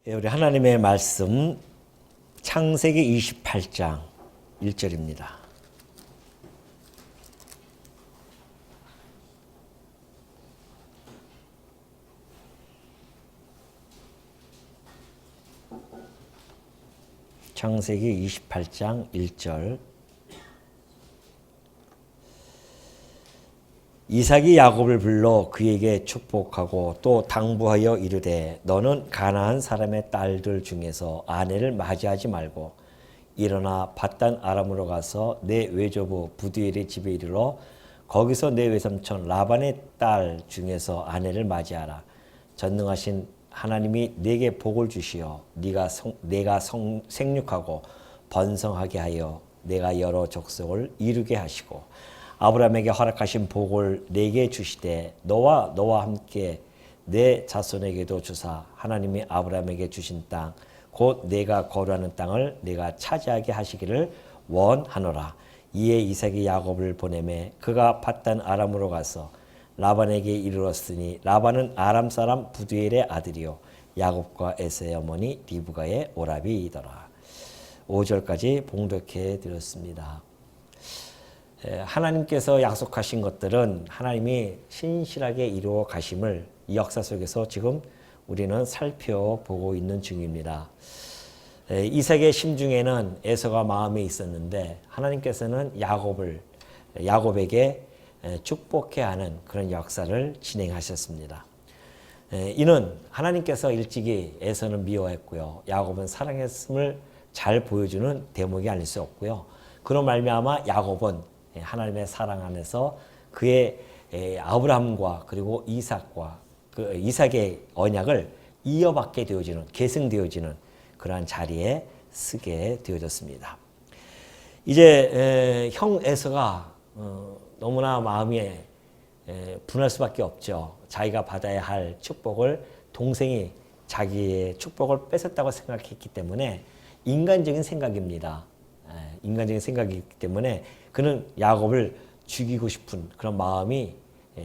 우리 하나님의 말씀 창세기 28장 1절입니다. 창세기 28장 1절. 이삭이 야곱을 불러 그에게 축복하고 또 당부하여 이르되 너는 가나안 사람의 딸들 중에서 아내를 맞이하지 말고 일어나 밧단 아람으로 가서 내 외조부 부두엘의 집에 이르러 거기서 내 외삼촌 라반의 딸 중에서 아내를 맞이하라. 전능하신 하나님이 네게 복을 주시어 내가 생육하고 번성하게 하여 내가 여러 족속을 이루게 하시고 아브라함에게 허락하신 복을 내게 주시되 너와 함께 내 자손에게도 주사 하나님이 아브라함에게 주신 땅 곧 내가 거류하는 땅을 내가 차지하게 하시기를 원하노라. 이에 이삭이 야곱을 보내매 그가 밧단 아람으로 가서 라반에게 이르렀으니 라반은 아람 사람 부두엘의 아들이요 야곱과 에서의 어머니 리브가의 오라비이더라. 5절까지 봉독해 드렸습니다. 하나님께서 약속하신 것들은 하나님이 신실하게 이루어 가심을 이 역사 속에서 지금 우리는 살펴보고 있는 중입니다. 이삭의 심중에는 에서가 마음에 있었는데 하나님께서는 야곱에게 축복해야 하는 그런 역사를 진행하셨습니다. 이는 하나님께서 일찍이 에서는 미워했고요. 야곱은 사랑했음을 잘 보여주는 대목이 아닐 수 없고요. 그로 말미암아 야곱은 하나님의 사랑 안에서 그의 아브라함과 그리고 이삭과 그 이삭의 언약을 이어받게 되어지는 계승되어지는 그러한 자리에 서게 되어졌습니다. 이제 형 에서가 너무나 마음이 분할 수밖에 없죠. 자기가 받아야 할 축복을 동생이 자기의 축복을 뺏었다고 생각했기 때문에 인간적인 생각입니다. 인간적인 생각이기 때문에 그는 야곱을 죽이고 싶은 그런 마음이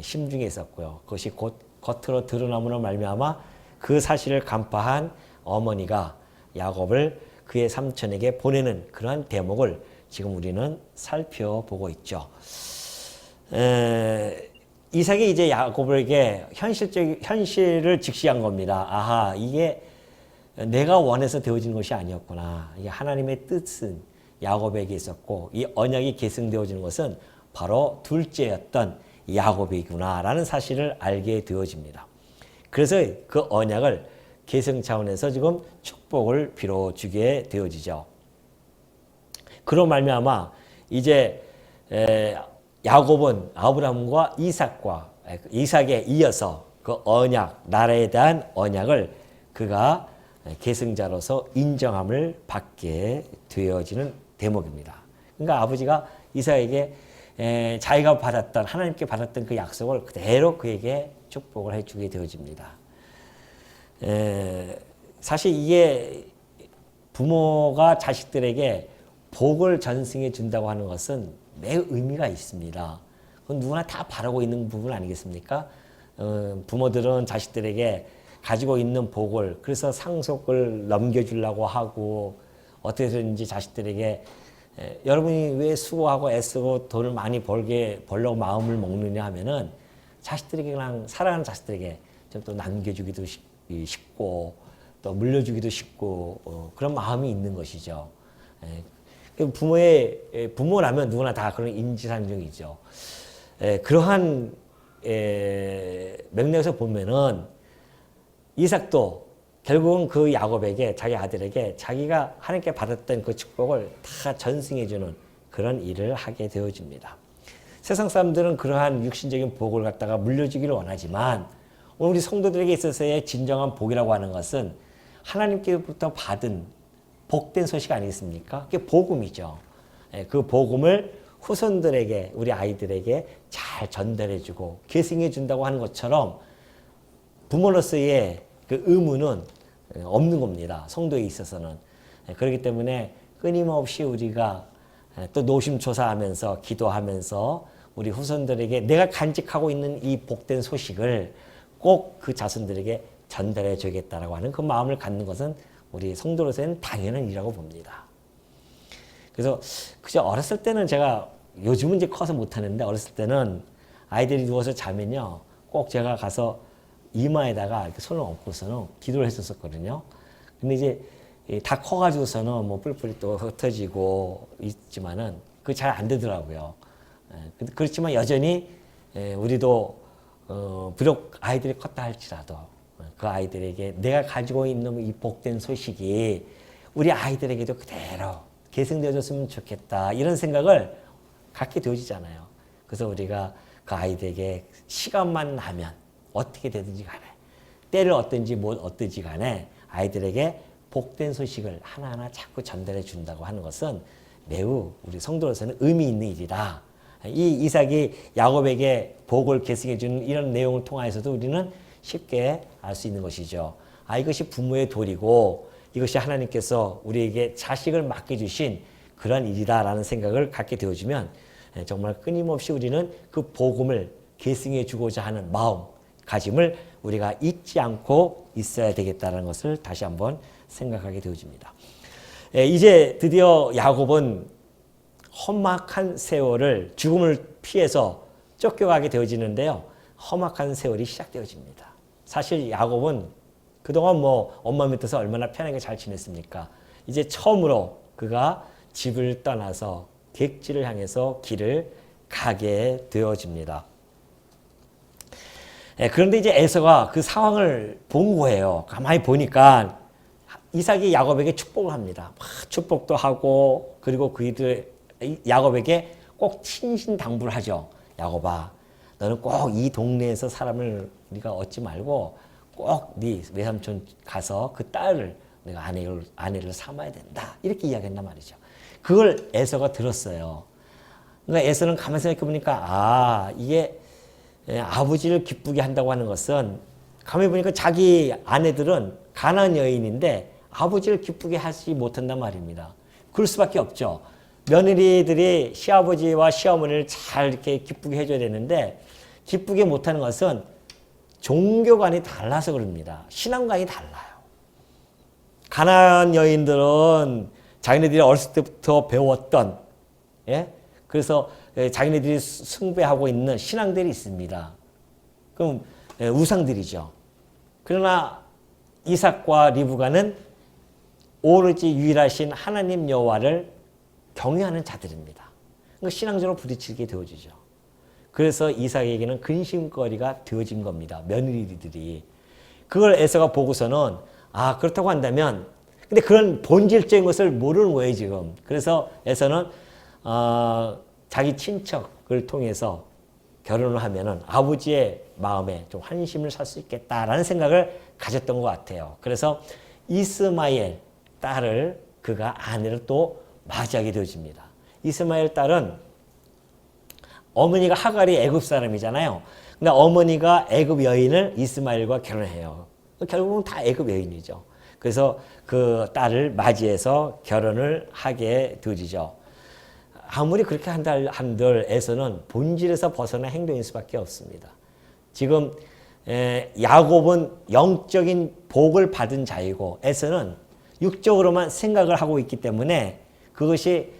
심중에 있었고요. 그것이 곧 겉으로 드러남으로 말미암아 그 사실을 간파한 어머니가 야곱을 그의 삼촌에게 보내는 그러한 대목을 지금 우리는 살펴보고 있죠. 이삭이 이제 야곱에게 현실을 직시한 겁니다. 아하, 이게 내가 원해서 되어진 것이 아니었구나. 이게 하나님의 뜻은 야곱에게 있었고 이 언약이 계승되어지는 것은 바로 둘째였던 야곱이구나라는 사실을 알게 되어집니다. 그래서 그 언약을 계승 차원에서 지금 축복을 빌어주게 되어지죠. 그로 말미암아 이제 야곱은 아브라함과 이삭에 이어서 그 언약, 나라에 대한 언약을 그가 계승자로서 인정함을 받게 되어지는 대목입니다. 그러니까 아버지가 이삭에게 자기가 받았던 하나님께 받았던 그 약속을 그대로 그에게 축복을 해주게 되어집니다. 사실 이게 부모가 자식들에게 복을 전승해 준다고 하는 것은 매우 의미가 있습니다. 그건 누구나 다 바라고 있는 부분 아니겠습니까? 부모들은 자식들에게 가지고 있는 복을 그래서 상속을 넘겨주려고 하고 어떻게든지 자식들에게 여러분이 왜 수고하고 애쓰고 돈을 많이 벌려고 마음을 먹느냐 하면은 자식들에게 그냥 사랑하는 자식들에게 좀 또 남겨주기도 쉽고 또 물려주기도 쉽고 그런 마음이 있는 것이죠. 부모라면 누구나 다 그런 인지상정이죠. 그러한 맥락에서 보면은 이삭도 결국은 그 야곱에게 자기 아들에게 자기가 하나님께 받았던 그 축복을 다 전승해주는 그런 일을 하게 되어집니다. 세상 사람들은 그러한 육신적인 복을 갖다가 물려주기를 원하지만 오늘 우리 성도들에게 있어서의 진정한 복이라고 하는 것은 하나님께로부터 받은 복된 소식 아니겠습니까? 그게 복음이죠. 그 복음을 후손들에게 우리 아이들에게 잘 전달해주고 계승해준다고 하는 것처럼 부모로서의 그 의무는 없는 겁니다. 성도에 있어서는. 그렇기 때문에 끊임없이 우리가 또 노심초사하면서 기도하면서 우리 후손들에게 내가 간직하고 있는 이 복된 소식을 꼭 그 자손들에게 전달해 줘야겠다라고 하는 그 마음을 갖는 것은 우리 성도로서는 당연한 일이라고 봅니다. 그래서 그저 어렸을 때는 제가 요즘은 이제 커서 못하는데 어렸을 때는 아이들이 누워서 자면요 꼭 제가 가서 이마에다가 이렇게 손을 얹고서는 기도를 했었거든요. 근데 이제 다 커가지고서는 뭐 뿔뿔이 또 흩어지고 있지만은 그게 잘 안 되더라고요. 그렇지만 여전히 우리도 비록 아이들이 컸다 할지라도 그 아이들에게 내가 가지고 있는 이 복된 소식이 우리 아이들에게도 그대로 계승되어졌으면 좋겠다 이런 생각을 갖게 되어지잖아요. 그래서 우리가 그 아이들에게 시간만 나면 어떻게 되든지 간에 때를 얻든지 못 얻든지 간에 아이들에게 복된 소식을 하나하나 자꾸 전달해 준다고 하는 것은 매우 우리 성도로서는 의미 있는 일이다. 이 이삭이 야곱에게 복을 계승해 주는 이런 내용을 통해서도 우리는 쉽게 알 수 있는 것이죠. 이것이 부모의 도리고 이것이 하나님께서 우리에게 자식을 맡겨주신 그런 일이다라는 생각을 갖게 되어주면 정말 끊임없이 우리는 그 복음을 계승해 주고자 하는 마음가짐을 우리가 잊지 않고 있어야 되겠다는 것을 다시 한번 생각하게 되어집니다. 이제 드디어 야곱은 험악한 세월을 죽음을 피해서 쫓겨가게 되어지는데요. 험악한 세월이 시작되어집니다. 사실 야곱은 그동안 뭐 엄마 밑에서 얼마나 편하게 잘 지냈습니까? 이제 처음으로 그가 집을 떠나서 객지를 향해서 길을 가게 되어집니다. 그런데 이제 에서가 그 상황을 본 거예요. 가만히 보니까 이삭이 야곱에게 축복을 합니다. 축복도 하고 그리고 야곱에게 꼭 친신당부를 하죠. 야곱아, 너는 꼭 이 동네에서 사람을 네가 얻지 말고 꼭 네 외삼촌 가서 그 딸을 내가 아내를 삼아야 된다. 이렇게 이야기한단 말이죠. 그걸 에서가 들었어요. 그러니까 에서는 가만히 생각해 보니까 이게 아버지를 기쁘게 한다고 하는 것은 가만히 보니까 자기 아내들은 가난한 여인인데 아버지를 기쁘게 하지 못한단 말입니다. 그럴 수밖에 없죠. 며느리들이 시아버지와 시어머니를 잘 이렇게 기쁘게 해줘야 되는데 기쁘게 못하는 것은 종교관이 달라서 그럽니다. 신앙관이 달라요. 가난한 여인들은 자기네들이 어렸을 때부터 배웠던 그래서 자기네들이 숭배하고 있는 신앙들이 있습니다. 그럼 우상들이죠. 그러나 이삭과 리브가는 오로지 유일하신 하나님 여호와를 경외하는 자들입니다. 그러니까 신앙적으로 부딪히게 되어지죠. 그래서 이삭에게는 근심거리가 되어진 겁니다. 며느리들이. 그걸 에서가 보고서는 그렇다고 한다면 근데 그런 본질적인 것을 모르는 거예요 지금. 그래서 에서는 자기 친척을 통해서 결혼을 하면은 아버지의 마음에 좀 환심을 살 수 있겠다라는 생각을 가졌던 것 같아요. 그래서 이스마엘 딸을 그가 아내를 또 맞이하게 되어집니다. 이스마엘 딸은 어머니가 하갈이 애굽 사람이잖아요. 근데 어머니가 애굽 여인을 이스마엘과 결혼해요. 결국은 다 애굽 여인이죠. 그래서 그 딸을 맞이해서 결혼을 하게 되어지죠. 아무리 그렇게 한들 에서는 본질에서 벗어난 행동일 수밖에 없습니다. 지금 야곱은 영적인 복을 받은 자이고 에서는 육적으로만 생각을 하고 있기 때문에 그것이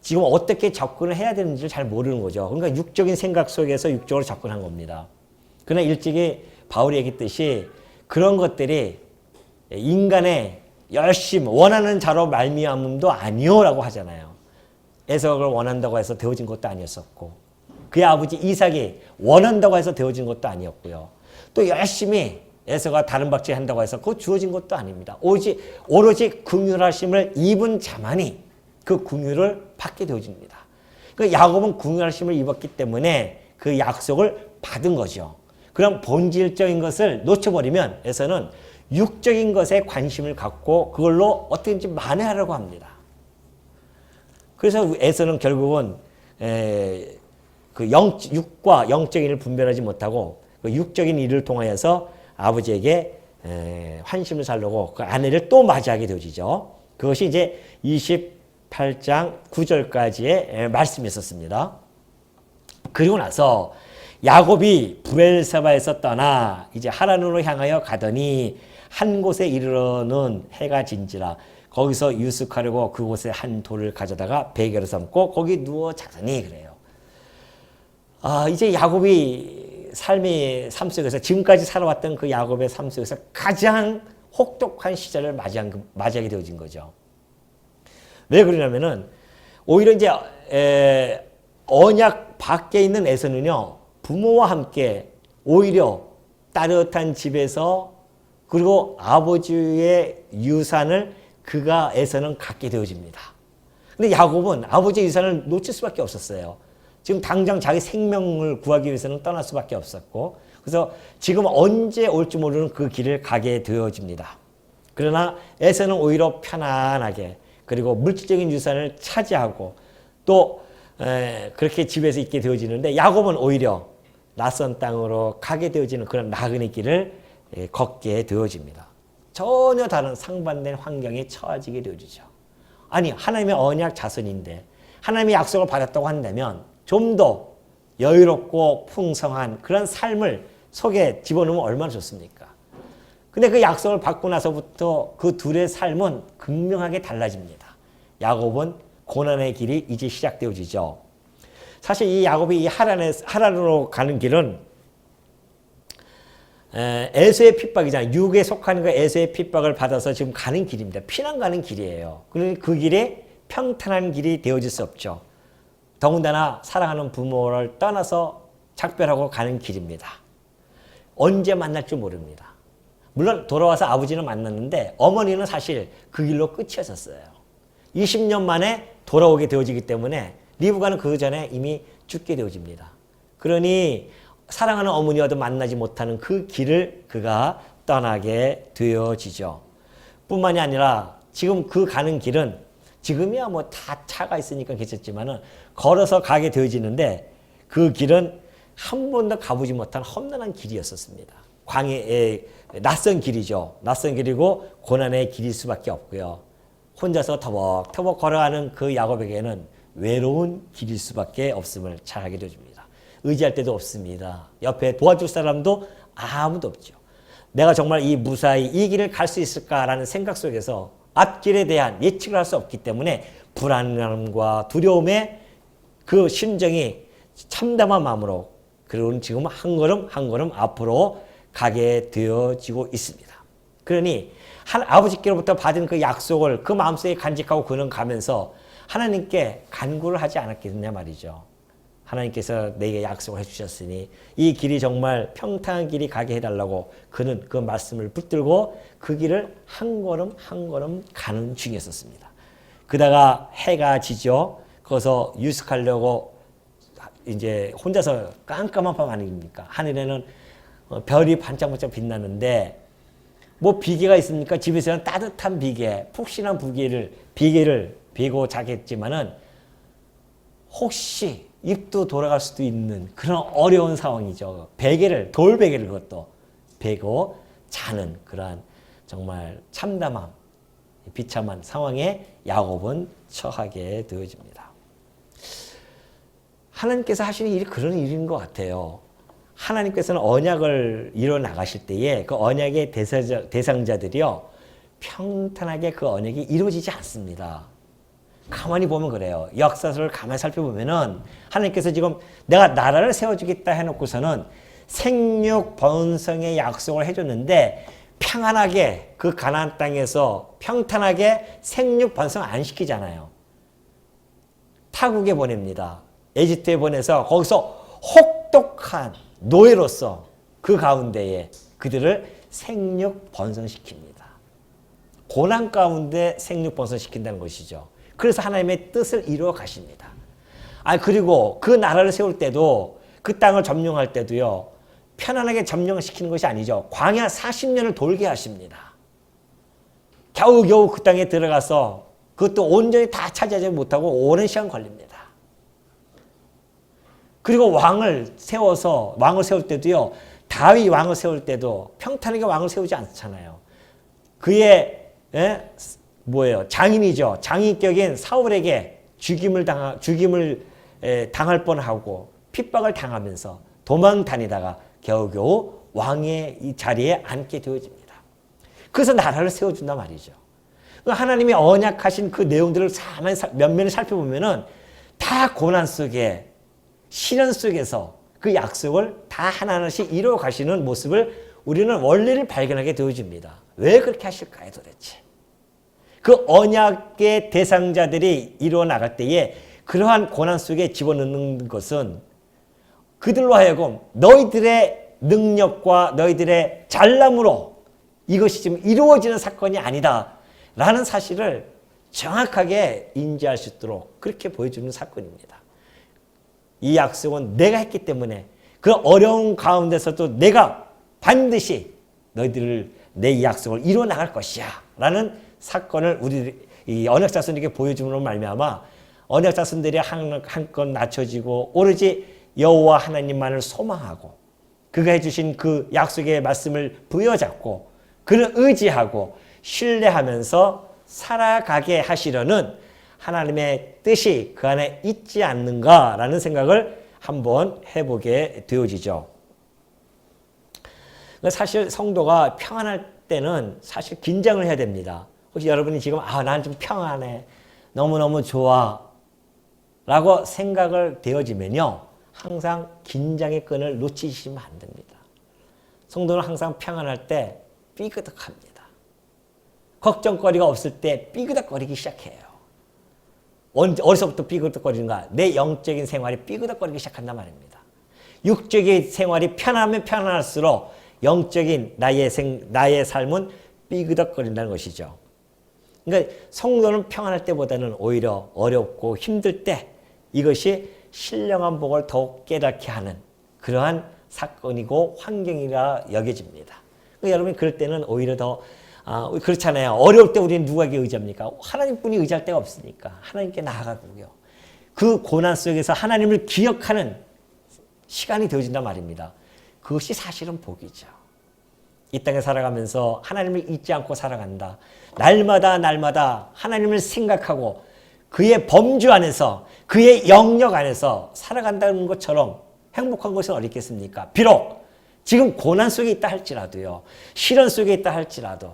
지금 어떻게 접근을 해야 되는지를 잘 모르는 거죠. 그러니까 육적인 생각 속에서 육적으로 접근한 겁니다. 그러나 일찍이 바울이 얘기했듯이 그런 것들이 인간의 열심, 원하는 자로 말미암음도 아니오라고 하잖아요. 에서를 원한다고 해서 되어진 것도 아니었었고 그의 아버지 이삭이 원한다고 해서 되어진 것도 아니었고요. 또 열심히 에서가 다른 박질 한다고 해서 그거 주어진 것도 아닙니다. 오로지 긍휼하심을 입은 자만이 그 긍휼을 받게 되어집니다. 그러니까 야곱은 긍휼하심을 입었기 때문에 그 약속을 받은 거죠. 그럼 본질적인 것을 놓쳐버리면 에서는 육적인 것에 관심을 갖고 그걸로 어떻게든지 만회하려고 합니다. 그래서 에서는 결국은 그 육과 영적인 일을 분별하지 못하고 그 육적인 일을 통하여서 아버지에게 환심을 살려고 그 아내를 또 맞이하게 되어지죠. 그것이 이제 28장 9절까지의 말씀이었습니다. 그리고 나서 야곱이 브엘세바에서 떠나 이제 하란으로 향하여 가더니 한 곳에 이르러는 해가 진지라 거기서 유숙하려고 그곳에 한 돌을 가져다가 베개로 삼고 거기 누워 자더니 그래요. 이제 야곱이 삶의 삶 속에서 지금까지 살아왔던 그 야곱의 삶 속에서 가장 혹독한 시절을 맞이하게 되어진 거죠. 왜 그러냐면은 오히려 이제 언약 밖에 있는 에서는요 부모와 함께 오히려 따뜻한 집에서 그리고 아버지의 유산을 에서는 갖게 되어집니다. 근데 야곱은 아버지의 유산을 놓칠 수밖에 없었어요. 지금 당장 자기 생명을 구하기 위해서는 떠날 수밖에 없었고 그래서 지금 언제 올지 모르는 그 길을 가게 되어집니다. 그러나 에서는 오히려 편안하게 그리고 물질적인 유산을 차지하고 또 그렇게 집에서 있게 되어지는데 야곱은 오히려 낯선 땅으로 가게 되어지는 그런 나그네 길을 걷게 되어집니다. 전혀 다른 상반된 환경에 처해지게 되어지죠. 아니 하나님의 언약 자손인데 하나님의 약속을 받았다고 한다면 좀 더 여유롭고 풍성한 그런 삶을 속에 집어넣으면 얼마나 좋습니까? 근데 그 약속을 받고 나서부터 그 둘의 삶은 극명하게 달라집니다. 야곱은 고난의 길이 이제 시작되어지죠. 사실 이 야곱이 이 하란으로 가는 길은 에서의 핍박이잖아요. 육에 속하는 그 에서의 핍박을 받아서 지금 가는 길입니다. 피난 가는 길이에요. 그러니 그 길에 평탄한 길이 되어질 수 없죠. 더군다나 사랑하는 부모를 떠나서 작별하고 가는 길입니다. 언제 만날 줄 모릅니다. 물론 돌아와서 아버지는 만났는데 어머니는 사실 그 길로 끝이었어요. 20년 만에 돌아오게 되어지기 때문에 리브가는 그 전에 이미 죽게 되어집니다. 그러니 사랑하는 어머니와도 만나지 못하는 그 길을 그가 떠나게 되어지죠. 뿐만이 아니라 지금 그 가는 길은 지금이야 뭐 다 차가 있으니까 괜찮지만은 걸어서 가게 되어지는데 그 길은 한 번도 가보지 못한 험난한 길이었었습니다. 광야의 낯선 길이죠. 낯선 길이고 고난의 길일 수밖에 없고요. 혼자서 터벅터벅 걸어가는 그 야곱에게는 외로운 길일 수밖에 없음을 잘 알게 되어집니다. 의지할 데도 없습니다. 옆에 도와줄 사람도 아무도 없죠. 내가 정말 이 무사히 이 길을 갈 수 있을까라는 생각 속에서 앞길에 대한 예측을 할 수 없기 때문에 불안감과 두려움에 그 심정이 참담한 마음으로 그리고 지금 한 걸음 한 걸음 앞으로 가게 되어지고 있습니다. 그러니 아버지께로부터 받은 그 약속을 그 마음속에 간직하고 그는 가면서 하나님께 간구를 하지 않았겠느냐 말이죠. 하나님께서 내게 약속을 해주셨으니 이 길이 정말 평탄한 길이 가게 해달라고 그는 그 말씀을 붙들고 그 길을 한 걸음 한 걸음 가는 중이었습니다. 그러다가 해가 지죠. 거기서 유숙하려고 이제 혼자서 깜깜한 밤 아닙니까? 하늘에는 별이 반짝반짝 빛나는데 뭐 비계가 있습니까? 집에서는 따뜻한 비계, 푹신한 비계를 베고 자겠지만은 혹시 입도 돌아갈 수도 있는 그런 어려운 상황이죠. 돌베개를 그것도 베고 자는 그러한 정말 참담함, 비참한 상황에 야곱은 처하게 되어집니다. 하나님께서 하시는 일이 그런 일인 것 같아요. 하나님께서는 언약을 이뤄 나가실 때에 그 언약의 대상자들이요 평탄하게 그 언약이 이루어지지 않습니다. 가만히 보면 그래요. 역사를 가만히 살펴보면은 하나님께서 지금 내가 나라를 세워주겠다 해놓고서는 생육 번성의 약속을 해줬는데 평안하게 그 가나안 땅에서 평탄하게 생육 번성 안 시키잖아요. 타국에 보냅니다. 에집트에 보내서 거기서 혹독한 노예로서 그 가운데에 그들을 생육 번성시킵니다. 고난 가운데 생육 번성시킨다는 것이죠. 그래서 하나님의 뜻을 이루어 가십니다. 그리고 그 나라를 세울 때도 그 땅을 점령할 때도요. 편안하게 점령시키는 것이 아니죠. 광야 40년을 돌게 하십니다. 겨우겨우 그 땅에 들어가서 그것도 온전히 다 차지하지 못하고 오랜 시간 걸립니다. 그리고 왕을 세울 때도요. 다윗 왕을 세울 때도 평탄하게 왕을 세우지 않잖아요. 그의 장인이죠. 장인격인 사울에게 죽임을 당할 뻔하고 핍박을 당하면서 도망 다니다가 겨우겨우 왕의 이 자리에 앉게 되어집니다. 그래서 나라를 세워준단 말이죠. 하나님이 언약하신 그 내용들을 면면을 살펴보면은 다 고난 속에, 시련 속에서 그 약속을 다 하나하나씩 이루어 가시는 모습을 우리는 원리를 발견하게 되어집니다. 왜 그렇게 하실까요, 도대체? 그 언약의 대상자들이 이루어 나갈 때에 그러한 고난 속에 집어넣는 것은 그들로 하여금 너희들의 능력과 너희들의 잘남으로 이것이 지금 이루어지는 사건이 아니다 라는 사실을 정확하게 인지할 수 있도록 그렇게 보여주는 사건입니다. 이 약속은 내가 했기 때문에 그 어려운 가운데서도 내가 반드시 너희들을 내 약속을 이루어 나갈 것이야 라는 사건을 우리 이 언약 자손에게 보여줌으로 말미암아 언약 자손들이 한껏 낮춰지고 오로지 여호와 하나님만을 소망하고 그가 해주신 그 약속의 말씀을 부여잡고 그를 의지하고 신뢰하면서 살아가게 하시려는 하나님의 뜻이 그 안에 있지 않는가라는 생각을 한번 해보게 되어지죠. 사실 성도가 평안할 때는 사실 긴장을 해야 됩니다. 혹시 여러분이 지금 난 좀 평안해, 너무너무 좋아 라고 생각을 되어지면요 항상 긴장의 끈을 놓치시면 안 됩니다. 성도는 항상 평안할 때 삐그덕합니다. 걱정거리가 없을 때 삐그덕거리기 시작해요. 어디서부터 삐그덕거리는가? 내 영적인 생활이 삐그덕거리기 시작한단 말입니다. 육적인 생활이 편하면 편안할수록 영적인 나의 삶은 삐그덕거린다는 것이죠. 그러니까 성도는 평안할 때보다는 오히려 어렵고 힘들 때 이것이 신령한 복을 더욱 깨닫게 하는 그러한 사건이고 환경이라 여겨집니다. 그러니까 여러분이 그럴 때는 오히려 더 그렇잖아요. 어려울 때 우리는 누구에게 의지합니까? 하나님뿐이 의지할 데가 없으니까 하나님께 나아가고요. 그 고난 속에서 하나님을 기억하는 시간이 되어진단 말입니다. 그것이 사실은 복이죠. 이 땅에 살아가면서 하나님을 잊지 않고 살아간다. 날마다 하나님을 생각하고 그의 범주 안에서 그의 영역 안에서 살아간다는 것처럼 행복한 것은 어디 있겠습니까? 비록 지금 고난 속에 있다 할지라도요. 시련 속에 있다 할지라도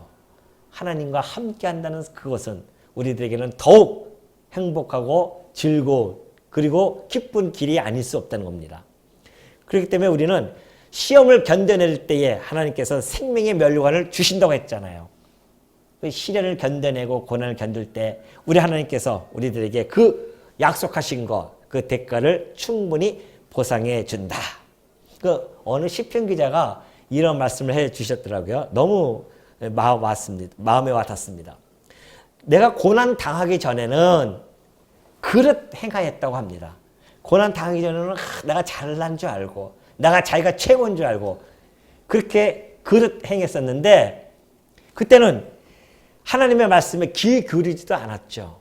하나님과 함께 한다는 그것은 우리들에게는 더욱 행복하고 즐거운 그리고 기쁜 길이 아닐 수 없다는 겁니다. 그렇기 때문에 우리는 시험을 견뎌낼 때에 하나님께서 생명의 면류관을 주신다고 했잖아요. 시련을 견뎌내고 고난을 견딜 때 우리 하나님께서 우리들에게 그 약속하신 것, 그 대가를 충분히 보상해 준다. 어느 시편 기자가 이런 말씀을 해 주셨더라고요. 너무 마음에 와닿습니다. 내가 고난 당하기 전에는 그릇 행하였다고 합니다. 고난 당하기 전에는 내가 잘난 줄 알고 내가 자기가 최고인 줄 알고 그렇게 그릇 행했었는데 그때는 하나님의 말씀에 귀 기울이지도 않았죠.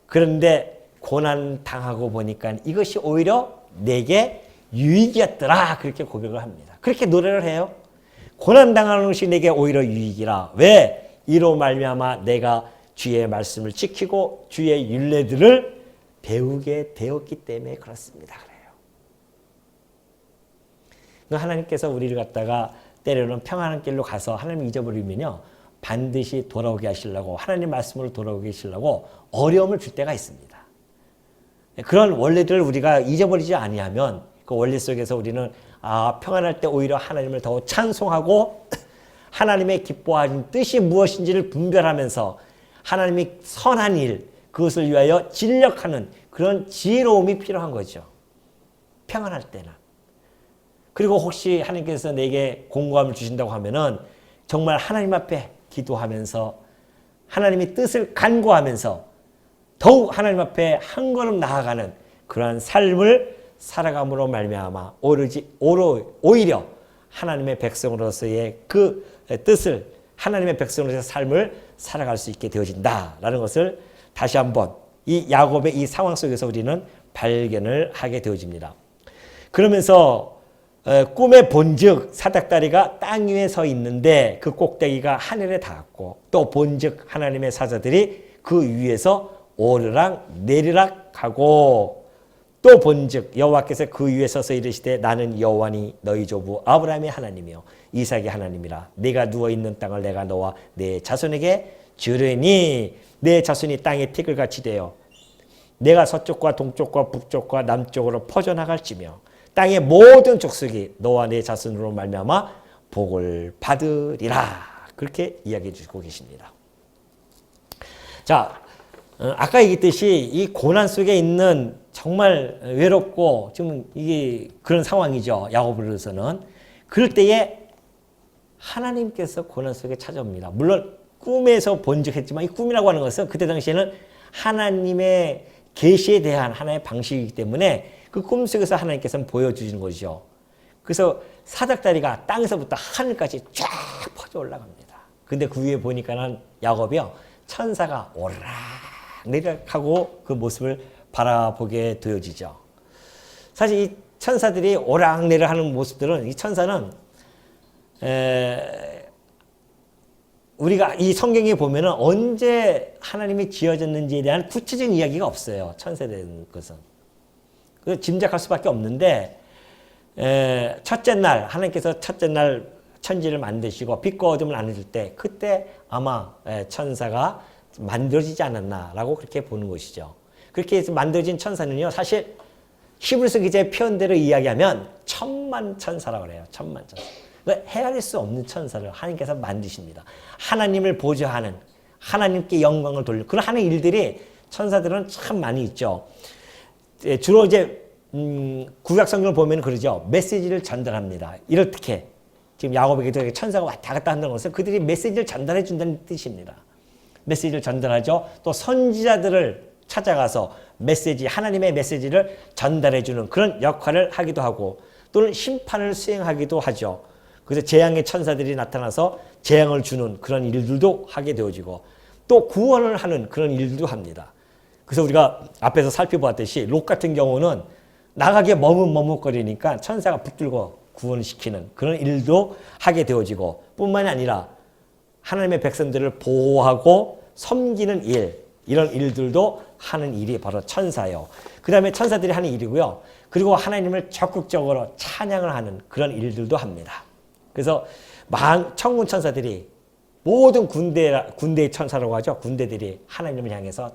그런데 고난 당하고 보니까 이것이 오히려 내게 유익이었더라 그렇게 고백을 합니다. 그렇게 노래를 해요. 고난 당하는 것이 내게 오히려 유익이라. 왜? 이로 말미암아 내가 주의 말씀을 지키고 주의 율례들을 배우게 되었기 때문에 그렇습니다. 그래요. 하나님께서 우리를 갖다가 때로는 평안한 길로 가서 하나님 잊어버리면요 반드시 돌아오게 하시려고 하나님 말씀으로 돌아오게 하시려고 어려움을 줄 때가 있습니다. 그런 원리들을 우리가 잊어버리지 아니하면 그 원리 속에서 우리는 평안할 때 오히려 하나님을 더 찬송하고 하나님의 기뻐하는 뜻이 무엇인지를 분별하면서 하나님이 선한 일 그것을 위하여 진력하는 그런 지혜로움이 필요한 거죠. 평안할 때는. 그리고 혹시 하나님께서 내게 공고함을 주신다고 하면은 정말 하나님 앞에 기도하면서 하나님의 뜻을 간구하면서 더욱 하나님 앞에 한 걸음 나아가는 그러한 삶을 살아감으로 말미암아 오히려 하나님의 백성으로서의 그 뜻을 하나님의 백성으로서의 삶을 살아갈 수 있게 되어진다라는 것을 다시 한번 이 야곱의 이 상황 속에서 우리는 발견을 하게 되어집니다. 그러면서 꿈에 본즉 사닥다리가 땅 위에 서 있는데 그 꼭대기가 하늘에 닿았고 또 본즉 하나님의 사자들이 그 위에서 오르락 내리락 하고 또 본즉 여호와께서 그 위에 서서 이르시되 나는 여호와니 너희 조부 아브라함의 하나님이요 이삭의 하나님이라. 내가 누워 있는 땅을 내가 너와 내 자손에게 주르니 내 자손이 땅에 티끌같이 되어 내가 서쪽과 동쪽과 북쪽과 남쪽으로 퍼져나갈지며 땅의 모든 족속이 너와 내 자손으로 말미암아 복을 받으리라. 그렇게 이야기해 주고 계십니다. 자, 아까 얘기했듯이 이 고난 속에 있는 정말 외롭고 지금 이게 그런 상황이죠. 야곱으로서는. 그럴 때에 하나님께서 고난 속에 찾아옵니다. 물론 꿈에서 본 적 했지만 이 꿈이라고 하는 것은 그때 당시에는 하나님의 계시에 대한 하나의 방식이기 때문에 그 꿈 속에서 하나님께서는 보여주시는 것이죠. 그래서 사닥다리가 땅에서부터 하늘까지 쫙 퍼져 올라갑니다. 근데 그 위에 보니까는 야곱이요. 천사가 오르락 내리락하고 그 모습을 바라보게 되어지죠. 사실 이 천사들이 오락내락 하는 모습들은 이 천사는 우리가 이 성경에 보면은 언제 하나님이 지어졌는지에 대한 구체적인 이야기가 없어요. 천사에 대한 것은. 그래서 짐작할 수밖에 없는데 첫째 날 하나님께서 첫째 날 천지를 만드시고 빛과 어둠을 나누실 때 그때 아마 천사가 만들어지지 않았나라고 그렇게 보는 것이죠. 그렇게 해서 만들어진 천사는요. 사실 히브리서 기자의 표현대로 이야기하면 천만 천사라고 그래요. 천만 천사. 그러니까 헤아릴 수 없는 천사를 하나님께서 만드십니다. 하나님을 보좌하는 하나님께 영광을 돌리는 그런 하는 일들이 천사들은 참 많이 있죠. 주로 이제 구약 성경을 보면 그러죠. 메시지를 전달합니다. 이렇게 지금 야곱에게도 천사가 왔다 갔다 한다는 것은 그들이 메시지를 전달해 준다는 뜻입니다. 메시지를 전달하죠. 또 선지자들을 찾아가서 메시지 하나님의 메시지를 전달해 주는 그런 역할을 하기도 하고 또는 심판을 수행하기도 하죠. 그래서 재앙의 천사들이 나타나서 재앙을 주는 그런 일들도 하게 되어지고 또 구원을 하는 그런 일들도 합니다. 그래서 우리가 앞에서 살펴보았듯이 롯 같은 경우는 나가게 머뭇머뭇거리니까 천사가 붙들고 구원시키는 그런 일도 하게 되어지고 뿐만이 아니라 하나님의 백성들을 보호하고 섬기는 일 이런 일들도 하는 일이 바로 천사예요. 그 다음에 천사들이 하는 일이고요. 그리고 하나님을 적극적으로 찬양을 하는 그런 일들도 합니다. 그래서 천군 천사들이 모든 군대의 천사라고 하죠. 군대들이 하나님을 향해서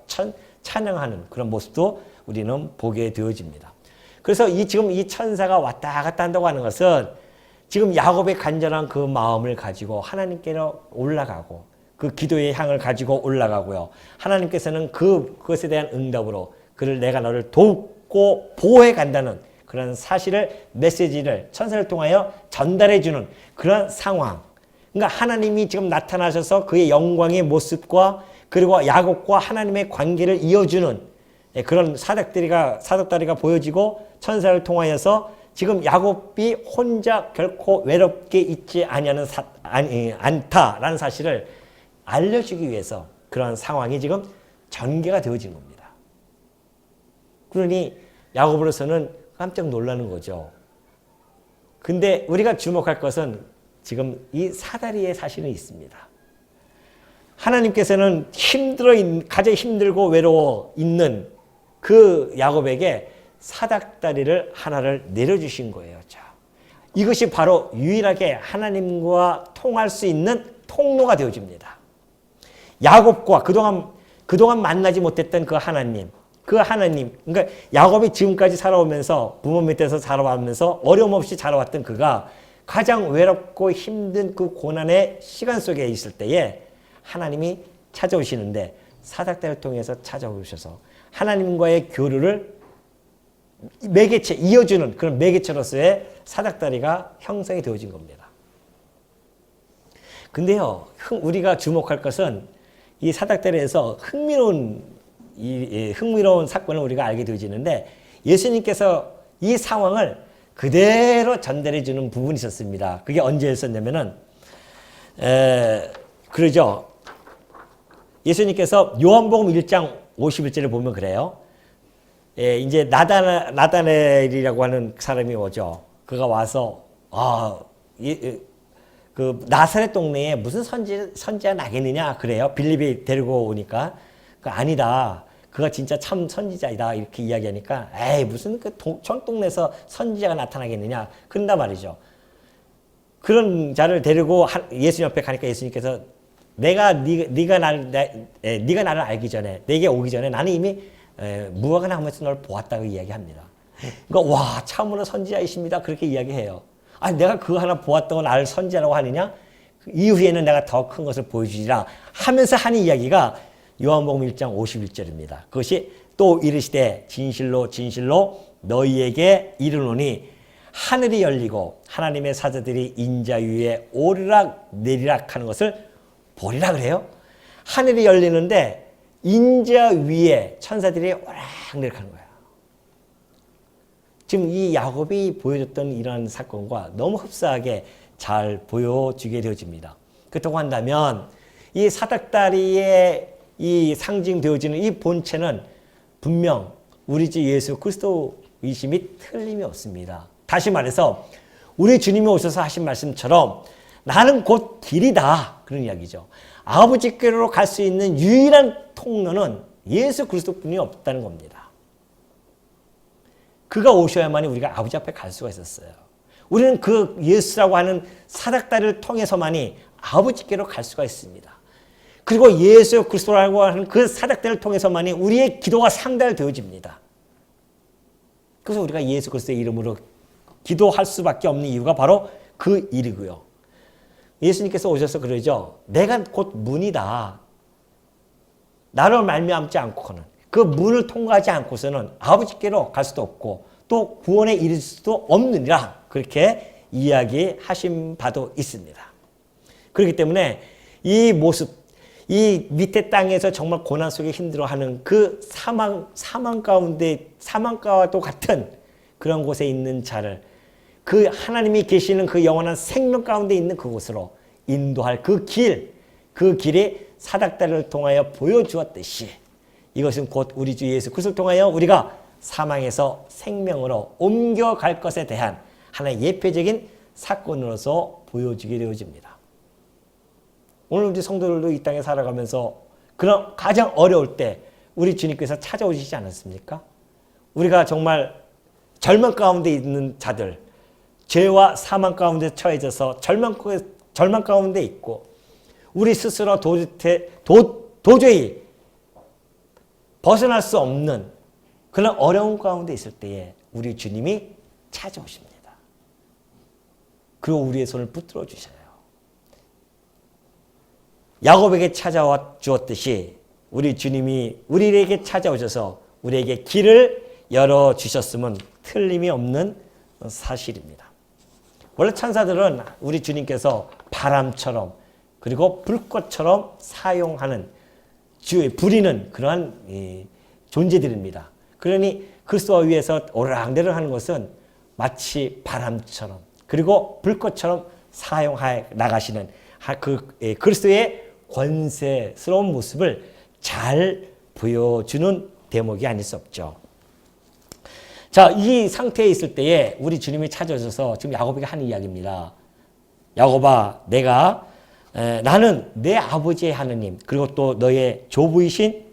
찬양하는 그런 모습도 우리는 보게 되어집니다. 그래서 지금 이 천사가 왔다 갔다 한다고 하는 것은 지금 야곱의 간절한 그 마음을 가지고 하나님께로 올라가고 그 기도의 향을 가지고 올라가고요. 하나님께서는 그것에 대한 응답으로 내가 너를 돕고 보호해 간다는 그런 사실을 메시지를 천사를 통하여 전달해 주는 그런 상황. 그러니까 하나님이 지금 나타나셔서 그의 영광의 모습과 그리고 야곱과 하나님의 관계를 이어주는 그런 사닥다리가 보여지고 천사를 통하여서 지금 야곱이 혼자 결코 외롭게 있지 않다라는 사실을 알려주기 위해서 그런 상황이 지금 전개가 되어진 겁니다. 그러니 야곱으로서는 깜짝 놀라는 거죠. 근데 우리가 주목할 것은 지금 이 사다리의 사실은 있습니다. 하나님께서는 가장 힘들고 외로워 있는 그 야곱에게 사닥다리를 하나를 내려주신 거예요. 자, 이것이 바로 유일하게 하나님과 통할 수 있는 통로가 되어집니다. 야곱과 그동안 만나지 못했던 그 하나님, 그러니까 야곱이 지금까지 살아오면서 부모 밑에서 살아오면서 어려움 없이 자라왔던 그가 가장 외롭고 힘든 그 고난의 시간 속에 있을 때에 하나님이 찾아오시는데 사닥다리를 통해서 찾아오셔서 하나님과의 교류를 매개체, 이어주는 그런 매개체로서의 사닥다리가 형성이 되어진 겁니다. 근데요, 우리가 주목할 것은 이 사닥다리에서 흥미로운 사건을 우리가 알게 되어지는데 예수님께서 이 상황을 그대로 전달해 주는 부분이 있었습니다. 그게 언제 있었냐면은, 그러죠. 예수님께서 요한복음 1장 51절을 보면 그래요. 이제 나다나엘이라고 하는 사람이 오죠. 그가 와서 그 나사렛 동네에 무슨 선지가 나겠느냐 그래요. 빌립이 데리고 오니까 아니다. 그가 진짜 참 선지자이다 이렇게 이야기하니까 에이 무슨 그 전동네에서 선지자가 나타나겠느냐 그런단 말이죠. 그런 자를 데리고 예수님 옆에 가니까 예수님께서 네가 나를 알기 전에 내게 오기 전에 나는 이미 무화과 나무에서 널 보았다고 이야기합니다. 그러니까 와 참으로 선지자이십니다 그렇게 이야기해요. 아니 내가 그거 하나 보았다고 나를 선지자라고 하느냐? 이후에는 내가 더 큰 것을 보여주리라 하면서 하는 이야기가 요한복음 1장 51절입니다. 그것이 또 이르시되 진실로 진실로 너희에게 이르노니 하늘이 열리고 하나님의 사자들이 인자 위에 오르락 내리락 하는 것을 보리라 그래요. 하늘이 열리는데 인자 위에 천사들이 오락내리락 하는 거예요. 지금 이 야곱이 보여줬던 이러한 사건과 너무 흡사하게 잘 보여주게 되어집니다. 그렇다고 한다면 이 사닥다리에 이 상징되어지는 이 본체는 분명 우리 주 예수 그리스도이심이 틀림이 없습니다. 다시 말해서 우리 주님이 오셔서 하신 말씀처럼 나는 곧 길이다 그런 이야기죠. 아버지께로 갈 수 있는 유일한 통로는 예수 그리스도뿐이 없다는 겁니다. 그가 오셔야만이 우리가 아버지 앞에 갈 수가 있었어요. 우리는 그 예수라고 하는 사닥다리를 통해서만이 아버지께로 갈 수가 있습니다. 그리고 예수 그리스도라고 하는 그 사닥다리를 통해서만이 우리의 기도가 상달되어집니다. 그래서 우리가 예수 그리스도의 이름으로 기도할 수밖에 없는 이유가 바로 그 일이고요. 예수님께서 오셔서 그러죠. 내가 곧 문이다. 나를 말미암지 않고는 그 문을 통과하지 않고서는 아버지께로 갈 수도 없고 또 구원에 이를 수도 없느니라 그렇게 이야기하신 바도 있습니다. 그렇기 때문에 이 모습, 이 밑에 땅에서 정말 고난 속에 힘들어하는 그 사망가와도 같은 그런 곳에 있는 자를 그 하나님이 계시는 그 영원한 생명 가운데 있는 그곳으로 인도할 그 길이 사닥다리를 통하여 보여주었듯이 이것은 곧 우리 주 예수 그리스도를 통하여 우리가 사망에서 생명으로 옮겨갈 것에 대한 하나의 예표적인 사건으로서 보여지게 되어집니다. 오늘 우리 성도들도 이 땅에 살아가면서 그런 가장 어려울 때 우리 주님께서 찾아오시지 않았습니까? 우리가 정말 절망 가운데 있는 자들, 죄와 사망 가운데 처해져서 절망 가운데 있고 우리 스스로 도저히 벗어날 수 없는 그런 어려움 가운데 있을 때에 우리 주님이 찾아오십니다. 그리고 우리의 손을 붙들어 주셔요. 야곱에게 찾아와 주었듯이 우리 주님이 우리에게 찾아오셔서 우리에게 길을 열어주셨음은 틀림이 없는 사실입니다. 원래 천사들은 우리 주님께서 바람처럼 그리고 불꽃처럼 사용하는 부리는 그러한 존재들입니다. 그러니 그리스도와 위에서 오르락내리락 하는 것은 마치 바람처럼 그리고 불꽃처럼 사용해 나가시는 그리스도의 권세스러운 모습을 잘 보여주는 대목이 아닐 수 없죠. 자, 이 상태에 있을 때에 우리 주님이 찾아오셔서 지금 야곱에게 하는 이야기입니다. 야곱아, 나는 내 아버지의 하나님 그리고 또 너의 조부이신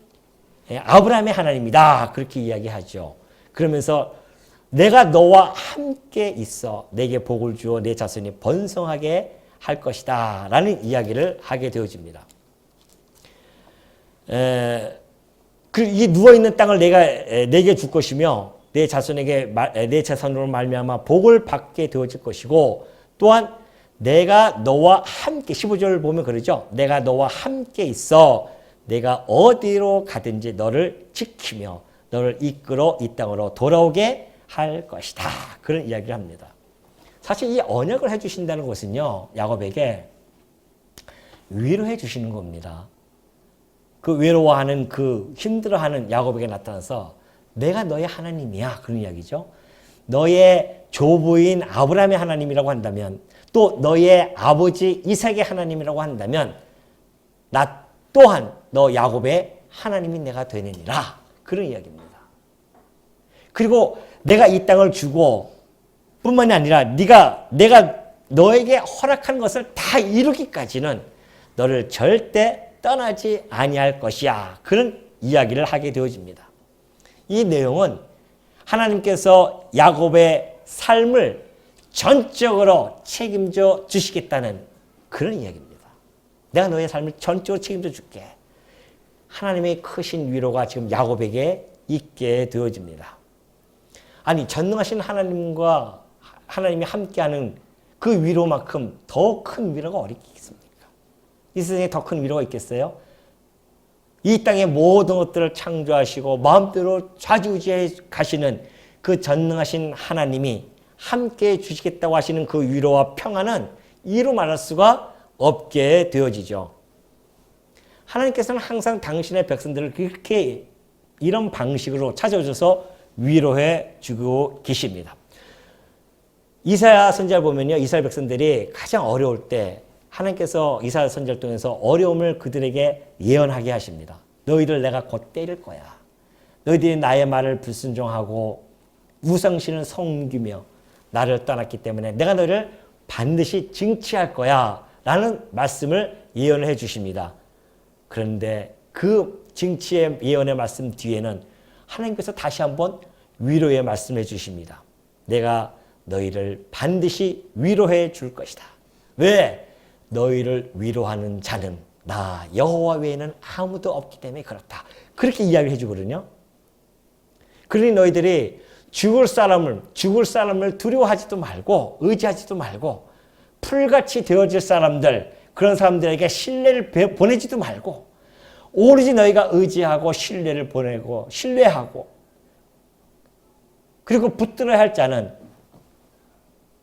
아브라함의 하나님이다. 그렇게 이야기하죠. 그러면서 내가 너와 함께 있어 내게 복을 주어 내 자손이 번성하게 할 것이다. 라는 이야기를 하게 되어집니다. 이 누워있는 땅을 내게 줄 것이며 내 자손으로 말미암아 복을 받게 되어질 것이고 또한 내가 너와 함께 15절을 보면 그러죠. 내가 너와 함께 있어 내가 어디로 가든지 너를 지키며 너를 이끌어 이 땅으로 돌아오게 할 것이다. 그런 이야기를 합니다. 사실 이 언약을 해주신다는 것은요. 야곱에게 위로해 주시는 겁니다. 그 외로워하는 그 힘들어하는 야곱에게 나타나서 내가 너의 하나님이야. 그런 이야기죠. 너의 조부인 아브라함의 하나님이라고 한다면 또 너의 아버지 이삭의 하나님이라고 한다면 나 또한 너 야곱의 하나님이 내가 되느니라. 그런 이야기입니다. 그리고 내가 이 땅을 주고 뿐만이 아니라 내가 너에게 허락한 것을 다 이루기까지는 너를 절대 떠나지 아니할 것이야. 그런 이야기를 하게 되어집니다. 이 내용은 하나님께서 야곱의 삶을 전적으로 책임져 주시겠다는 그런 이야기입니다. 내가 너의 삶을 전적으로 책임져 줄게. 하나님의 크신 위로가 지금 야곱에게 있게 되어집니다. 아니, 전능하신 하나님과 하나님이 함께하는 그 위로만큼 더 큰 위로가 어디 있겠습니까? 이 세상에 더 큰 위로가 있겠어요? 이 땅의 모든 것들을 창조하시고 마음대로 좌지우지해 가시는 그 전능하신 하나님이 함께 주시겠다고 하시는 그 위로와 평안은 이루 말할 수가 없게 되어지죠. 하나님께서는 항상 당신의 백성들을 그렇게 이런 방식으로 찾아오셔서 위로해 주고 계십니다. 이사야 선지자를 보면요, 이스라엘 백성들이 가장 어려울 때 하나님께서 이사야 선지자를 통해서 어려움을 그들에게 예언하게 하십니다. 너희들 내가 곧 때릴 거야. 너희들이 나의 말을 불순종하고 우상신을 섬기며 나를 떠났기 때문에 내가 너희를 반드시 징치할 거야 라는 말씀을 예언해 주십니다. 그런데 그 징치의 예언의 말씀 뒤에는 하나님께서 다시 한번 위로의 말씀해 주십니다. 내가 너희를 반드시 위로해 줄 것이다. 왜? 너희를 위로하는 자는 나 여호와 외에는 아무도 없기 때문에 그렇다. 그렇게 이야기를 해주거든요. 그러니 너희들이 죽을 사람을 두려워하지도 말고 의지하지도 말고 풀같이 되어질 사람들, 그런 사람들에게 신뢰를 보내지도 말고 오로지 너희가 의지하고 신뢰를 보내고 신뢰하고 그리고 붙들어야 할 자는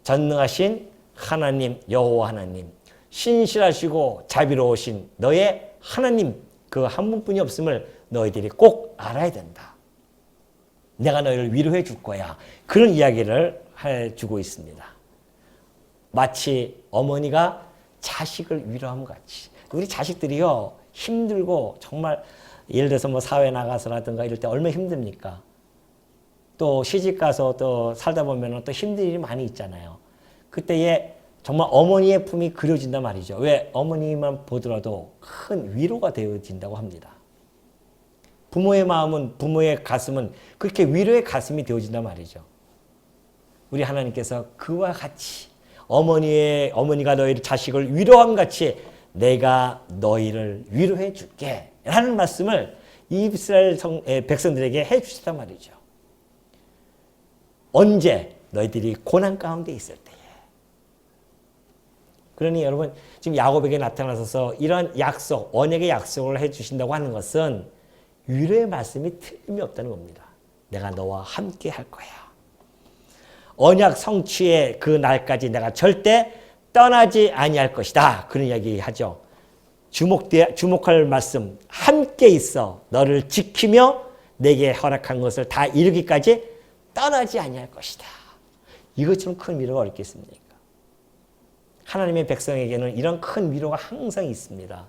전능하신 하나님 여호와 하나님, 신실하시고 자비로우신 너의 하나님 그 한 분뿐이 없음을 너희들이 꼭 알아야 된다. 내가 너희를 위로해 줄 거야. 그런 이야기를 해주고 있습니다. 마치 어머니가 자식을 위로함 같이. 우리 자식들이요, 힘들고 정말 예를 들어서 뭐 사회 나가서라든가 이럴 때 얼마나 힘듭니까? 또 시집 가서 또 살다 보면 또 힘든 일이 많이 있잖아요. 그때에 정말 어머니의 품이 그려진단 말이죠. 왜? 어머니만 보더라도 큰 위로가 되어진다고 합니다. 부모의 마음은, 부모의 가슴은 그렇게 위로의 가슴이 되어진단 말이죠. 우리 하나님께서 그와 같이 어머니가 너희를 자식을 위로함 같이 내가 너희를 위로해 줄게 라는 말씀을 이스라엘 백성들에게 해 주셨단 말이죠. 언제? 너희들이 고난 가운데 있을 때에. 그러니 여러분 지금 야곱에게 나타나셔서 이런 약속, 언약의 약속을 해 주신다고 하는 것은 위로의 말씀이 틀림이 없다는 겁니다. 내가 너와 함께 할 거야. 언약 성취의 그 날까지 내가 절대 떠나지 아니할 것이다. 그런 이야기 하죠. 주목할 말씀, 함께 있어 너를 지키며 내게 허락한 것을 다 이루기까지 떠나지 아니할 것이다. 이것처럼 큰 위로가 어딨겠습니까? 하나님의 백성에게는 이런 큰 위로가 항상 있습니다.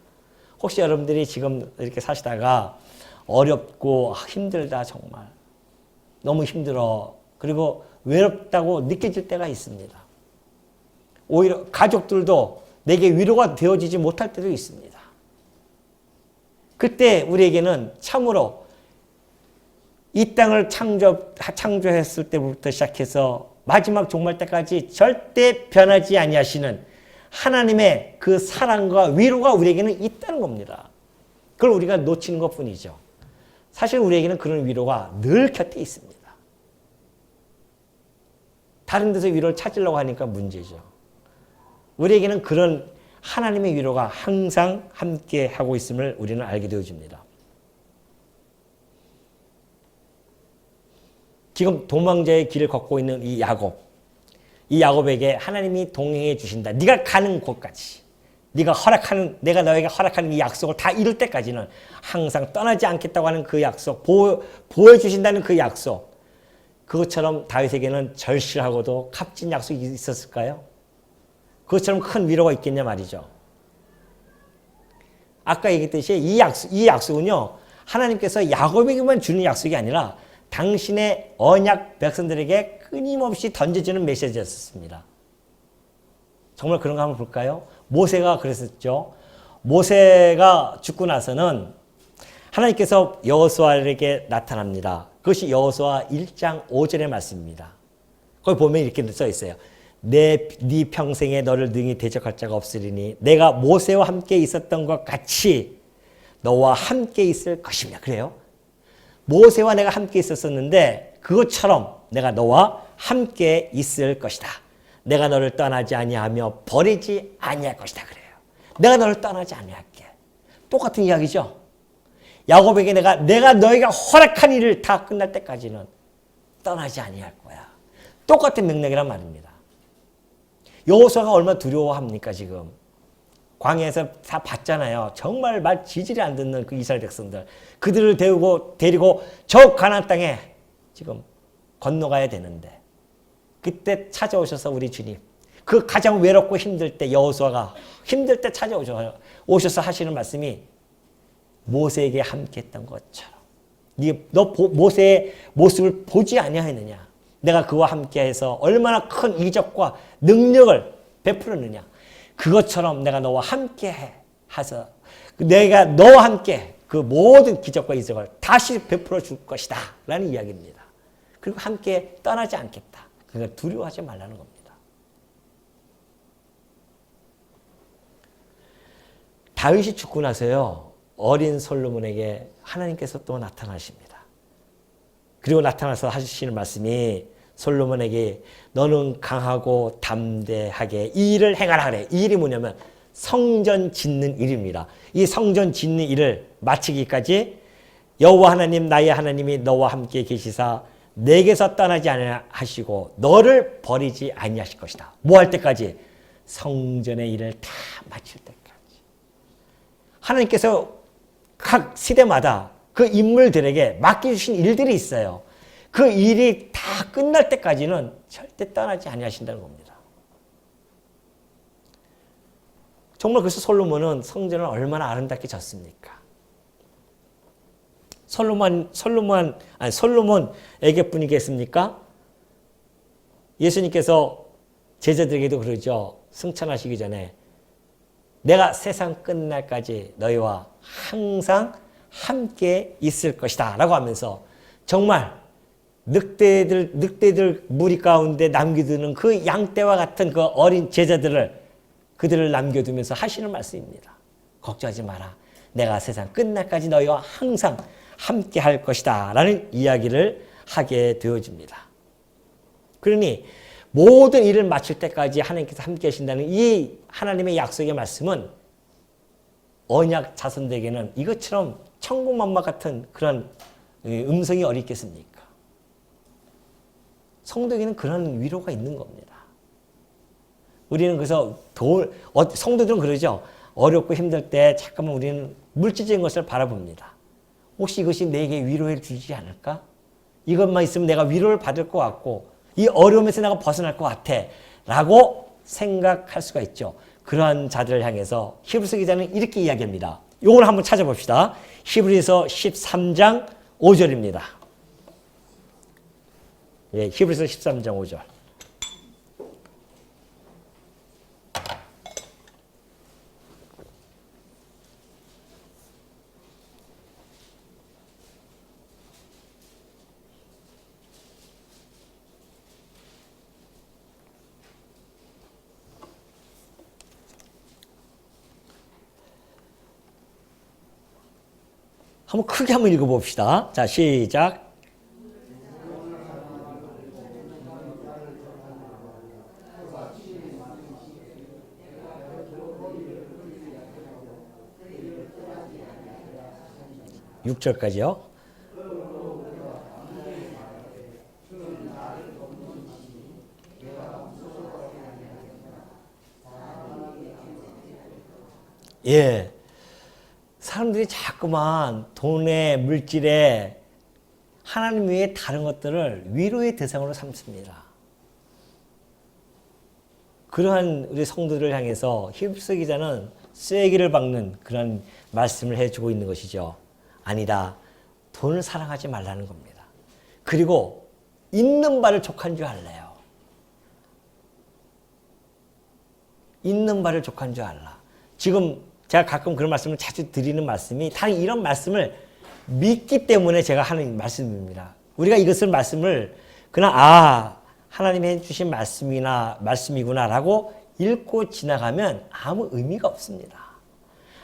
혹시 여러분들이 지금 이렇게 사시다가 어렵고 힘들다 정말 너무 힘들어 그리고 외롭다고 느껴질 때가 있습니다. 오히려 가족들도 내게 위로가 되어지지 못할 때도 있습니다. 그때 우리에게는 참으로 이 땅을 창조했을 때부터 시작해서 마지막 종말 때까지 절대 변하지 아니하시는 하나님의 그 사랑과 위로가 우리에게는 있다는 겁니다. 그걸 우리가 놓치는 것뿐이죠. 사실 우리에게는 그런 위로가 늘 곁에 있습니다. 다른 데서 위로를 찾으려고 하니까 문제죠. 우리에게는 그런 하나님의 위로가 항상 함께 하고 있음을 우리는 알게 되어집니다. 지금 도망자의 길을 걷고 있는 이 야곱에게 하나님이 동행해 주신다. 네가 가는 곳까지, 내가 너에게 허락하는 이 약속을 다 이룰 때까지는 항상 떠나지 않겠다고 하는 그 약속, 보여주신다는 그 약속, 그것처럼 다윗에게는 절실하고도 값진 약속이 있었을까요? 그것처럼 큰 위로가 있겠냐 말이죠. 아까 얘기했듯이 이 약속은요, 하나님께서 야곱에게만 주는 약속이 아니라 당신의 언약 백성들에게 끊임없이 던져주는 메시지였습니다. 정말 그런 거 한번 볼까요? 모세가 그랬었죠. 모세가 죽고 나서는 하나님께서 여호수아에게 나타납니다. 그것이 여호수아 1장 5절의 말씀입니다. 거기 보면 이렇게 써 있어요. 네 평생에 너를 능히 대적할 자가 없으리니 내가 모세와 함께 있었던 것 같이 너와 함께 있을 것이며. 그래요. 모세와 내가 함께 있었었는데 그것처럼 내가 너와 함께 있을 것이다. 내가 너를 떠나지 아니하며 버리지 아니할 것이다. 그래요. 내가 너를 떠나지 아니할게. 똑같은 이야기죠. 야곱에게 내가 너희가 허락한 일을 다 끝날 때까지는 떠나지 아니할 거야. 똑같은 명령이란 말입니다. 여호수아가 얼마나 두려워합니까 지금. 광야에서 다 봤잖아요. 정말 말 지질이 안 듣는 그 이스라엘 백성들. 그들을 데리고 저 가나안 땅에 지금 건너가야 되는데 그때 찾아오셔서 우리 주님 그 가장 외롭고 힘들 때 여호수아가 힘들 때 찾아오셔서 하시는 말씀이 모세에게 함께했던 것처럼 너 모세의 모습을 보지 아니하였느냐. 내가 그와 함께해서 얼마나 큰 이적과 능력을 베풀었느냐. 그것처럼 내가 너와 함께 해서 내가 너와 함께 그 모든 기적과 이적을 다시 베풀어 줄 것이다 라는 이야기입니다. 그리고 함께 떠나지 않겠다. 그러니까 두려워하지 말라는 겁니다. 다윗이 죽고 나서요. 어린 솔로몬에게 하나님께서 또 나타나십니다. 그리고 나타나서 하시는 말씀이 솔로몬에게 너는 강하고 담대하게 이 일을 행하라 그래. 이 일이 뭐냐면 성전 짓는 일입니다. 이 성전 짓는 일을 마치기까지 여호와 하나님 나의 하나님이 너와 함께 계시사 내게서 떠나지 아니하시고 너를 버리지 아니하실 것이다. 뭐 할 때까지? 성전의 일을 다 마칠 때까지. 하나님께서 각 시대마다 그 인물들에게 맡겨주신 일들이 있어요. 그 일이 다 끝날 때까지는 절대 떠나지 아니하신다는 겁니다. 정말 그래서 솔로몬은 성전을 얼마나 아름답게 졌습니까? 솔로몬에게 뿐이겠습니까? 예수님께서 제자들에게도 그러죠. 승천하시기 전에 내가 세상 끝날까지 너희와 항상 함께 있을 것이다 라고 하면서 정말 늑대들 무리 가운데 남겨두는 그 양떼와 같은 그 어린 그들을 남겨두면서 하시는 말씀입니다. 걱정하지 마라. 내가 세상 끝날까지 너희와 항상 함께 할 것이다 라는 이야기를 하게 되어집니다. 그러니 모든 일을 마칠 때까지 하나님께서 함께 하신다는 이 하나님의 약속의 말씀은 언약 자손들에게는 이것처럼 천국만마 같은 그런 음성이 어디 있겠습니까? 성도에게는 그런 위로가 있는 겁니다. 우리는 그래서 성도들은 그러죠. 어렵고 힘들 때 잠깐만 우리는 물질적인 것을 바라봅니다. 혹시 이것이 내게 위로를 주지 않을까? 이것만 있으면 내가 위로를 받을 것 같고 이 어려움에서 내가 벗어날 것 같아 라고 생각할 수가 있죠. 그러한 자들을 향해서 히브리서 기자는 이렇게 이야기합니다. 이걸 한번 찾아봅시다. 히브리서 13장 5절입니다. 예, 히브리서 13장 5절. 한번 크게 한번 읽어봅시다. 자, 시작. 육 절까지요. 예. 사람들이 자꾸만 돈에 물질에 하나님 외에 다른 것들을 위로의 대상으로 삼습니다. 그러한 우리 성도들을 향해서 히브리서 기자는 쐐기를 박는 그런 말씀을 해주고 있는 것이죠. 아니다. 돈을 사랑하지 말라는 겁니다. 그리고 있는 바를 족한 줄 알래요. 있는 바를 족한 줄 알라. 지금 제가 가끔 그런 말씀을 자주 드리는 말씀이 다 이런 말씀을 믿기 때문에 제가 하는 말씀입니다. 우리가 이것을 말씀을 그냥 하나님이 해주신 말씀이구나라고 읽고 지나가면 아무 의미가 없습니다.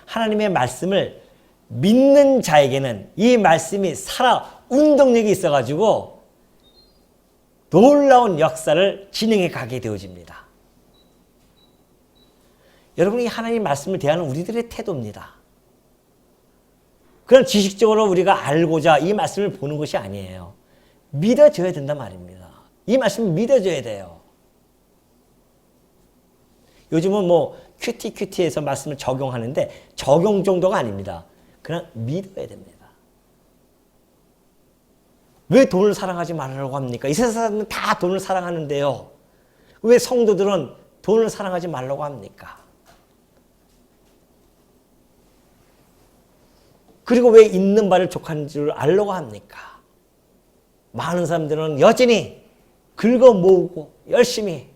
하나님의 말씀을 믿는 자에게는 이 말씀이 살아 운동력이 있어가지고 놀라운 역사를 진행해 가게 되어집니다. 여러분이 하나님 말씀을 대하는 우리들의 태도입니다. 그런 지식적으로 우리가 알고자 이 말씀을 보는 것이 아니에요. 믿어져야 된단 말입니다. 이 말씀을 믿어져야 돼요. 요즘은 큐티에서 말씀을 적용하는데 적용 정도가 아닙니다. 그냥 믿어야 됩니다. 왜 돈을 사랑하지 말라고 합니까? 이 세상 사람은 다 돈을 사랑하는데요. 왜 성도들은 돈을 사랑하지 말라고 합니까? 그리고 왜 있는 바를 족한 줄 알려고 합니까? 많은 사람들은 여전히 긁어 모으고 열심히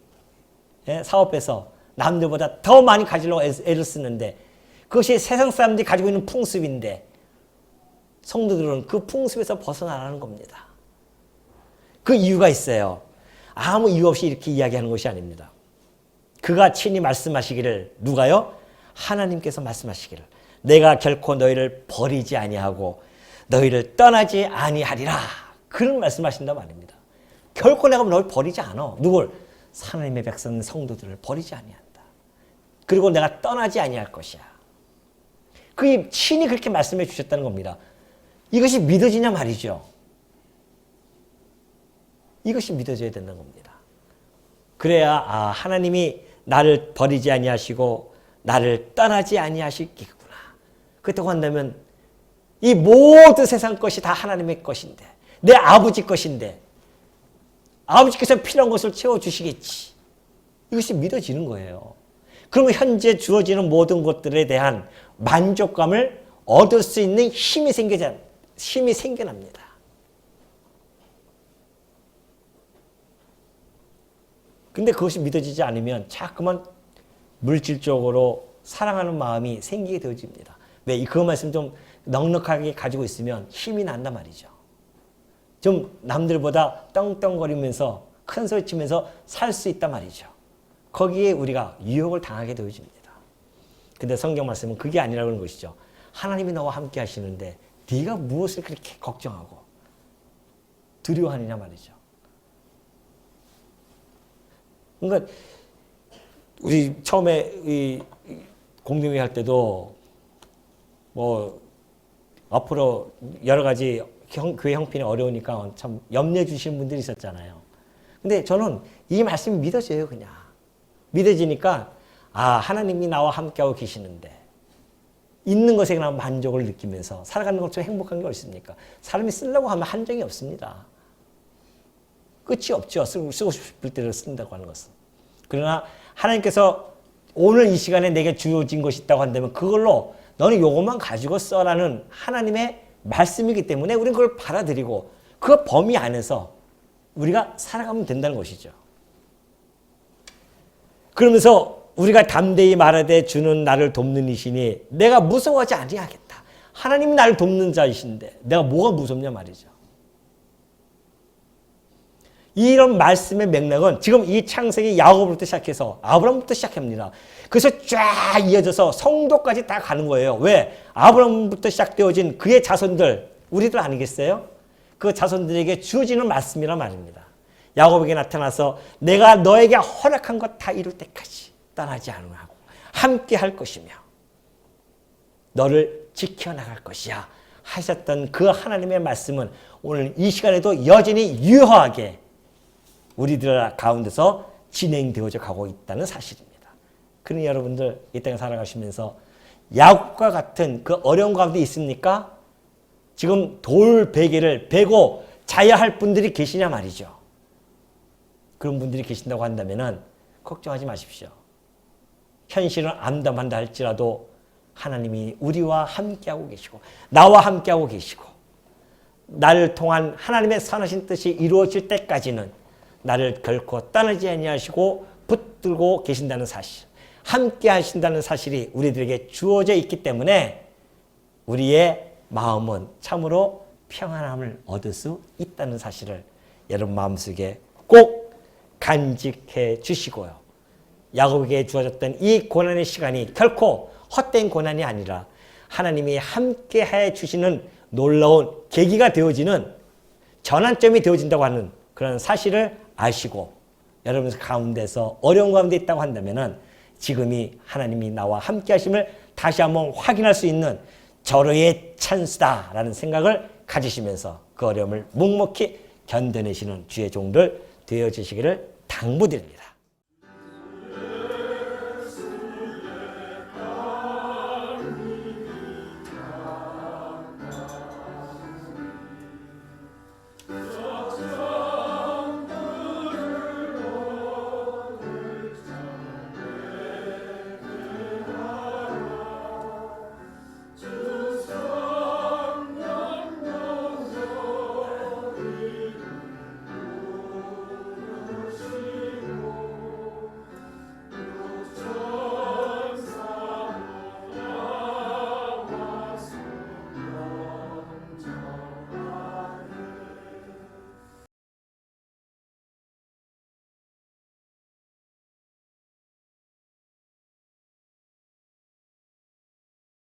사업해서 남들보다 더 많이 가지려고 애를 쓰는데 그것이 세상 사람들이 가지고 있는 풍습인데 성도들은 그 풍습에서 벗어나라는 겁니다. 그 이유가 있어요. 아무 이유 없이 이렇게 이야기하는 것이 아닙니다. 그가 친히 말씀하시기를 누가요? 하나님께서 말씀하시기를 내가 결코 너희를 버리지 아니하고 너희를 떠나지 아니하리라. 그런 말씀하신단 말입니다. 결코 내가 너를 버리지 않아. 누굴? 하나님의 백성 성도들을 버리지 아니한다. 그리고 내가 떠나지 아니할 것이야. 그 친히 그렇게 말씀해 주셨다는 겁니다. 이것이 믿어지냐 말이죠. 이것이 믿어져야 된다는 겁니다. 그래야 하나님이 나를 버리지 아니하시고 나를 떠나지 아니하시겠구나. 그렇다고 한다면 이 모든 세상 것이 다 하나님의 것인데 내 아버지 것인데 아버지께서 필요한 것을 채워주시겠지. 이것이 믿어지는 거예요. 그러면 현재 주어지는 모든 것들에 대한 만족감을 얻을 수 있는 힘이 생겨납니다. 근데 그것이 믿어지지 않으면 자꾸만 물질적으로 사랑하는 마음이 생기게 되어집니다. 왜? 그 말씀 좀 넉넉하게 가지고 있으면 힘이 난단 말이죠. 좀 남들보다 떵떵거리면서 큰 소리 치면서 살 수 있단 말이죠. 거기에 우리가 유혹을 당하게 되어집니다. 근데 성경 말씀은 그게 아니라는 것이죠. 하나님이 너와 함께 하시는데 네가 무엇을 그렇게 걱정하고 두려워하느냐 말이죠. 그러니까 우리 처음에 이 공동회 할 때도 앞으로 여러 가지 교회 형편이 어려우니까 참 염려해 주시는 분들이 있었잖아요. 근데 저는 이 말씀이 믿어져요, 그냥. 믿어지니까 하나님이 나와 함께하고 계시는데 있는 것에 그냥 만족을 느끼면서 살아가는 것처럼 행복한 게 어딨습니까? 사람이 쓰려고 하면 한정이 없습니다. 끝이 없죠. 쓰고 싶을 때를 쓴다고 하는 것은. 그러나 하나님께서 오늘 이 시간에 내게 주어진 것이 있다고 한다면 그걸로 너는 이것만 가지고 써라는 하나님의 말씀이기 때문에 우리는 그걸 받아들이고 그 범위 안에서 우리가 살아가면 된다는 것이죠. 그러면서 우리가 담대히 말하되 주는 나를 돕는 이시니 내가 무서워하지 아니하겠다. 하나님이 나를 돕는 자이신데 내가 뭐가 무섭냐 말이죠. 이런 말씀의 맥락은 지금 이 창세기 야곱부터 시작해서 아브라함부터 시작합니다. 그래서 쫙 이어져서 성도까지 다 가는 거예요. 왜? 아브라함부터 시작되어진 그의 자손들, 우리들 아니겠어요? 그 자손들에게 주어지는 말씀이란 말입니다. 야곱에게 나타나서 내가 너에게 허락한 것 다 이룰 때까지 떠나지 않으라고 함께 할 것이며 너를 지켜나갈 것이야 하셨던 그 하나님의 말씀은 오늘 이 시간에도 여전히 유효하게 우리들 가운데서 진행되어져 가고 있다는 사실입니다. 그러니 여러분들 이 땅에 살아가시면서 야곱과 같은 그 어려운 가운데 있습니까? 지금 돌 베개를 베고 자야 할 분들이 계시냐 말이죠. 그런 분들이 계신다고 한다면 걱정하지 마십시오. 현실은 암담한다 할지라도 하나님이 우리와 함께하고 계시고 나와 함께하고 계시고 나를 통한 하나님의 선하신 뜻이 이루어질 때까지는 나를 결코 떠나지 아니하시고 붙들고 계신다는 사실, 함께 하신다는 사실이 우리들에게 주어져 있기 때문에 우리의 마음은 참으로 평안함을 얻을 수 있다는 사실을 여러분 마음속에 꼭 간직해 주시고요. 야곱에게 주어졌던 이 고난의 시간이 결코 헛된 고난이 아니라 하나님이 함께해 주시는 놀라운 계기가 되어지는 전환점이 되어진다고 하는 그런 사실을 아시고 여러분 가운데서 어려운 가운데 있다고 한다면 지금이 하나님이 나와 함께 하심을 다시 한번 확인할 수 있는 절호의 찬스다라는 생각을 가지시면서 그 어려움을 묵묵히 견뎌내시는 주의 종들 되어주시기를 당부드립니다.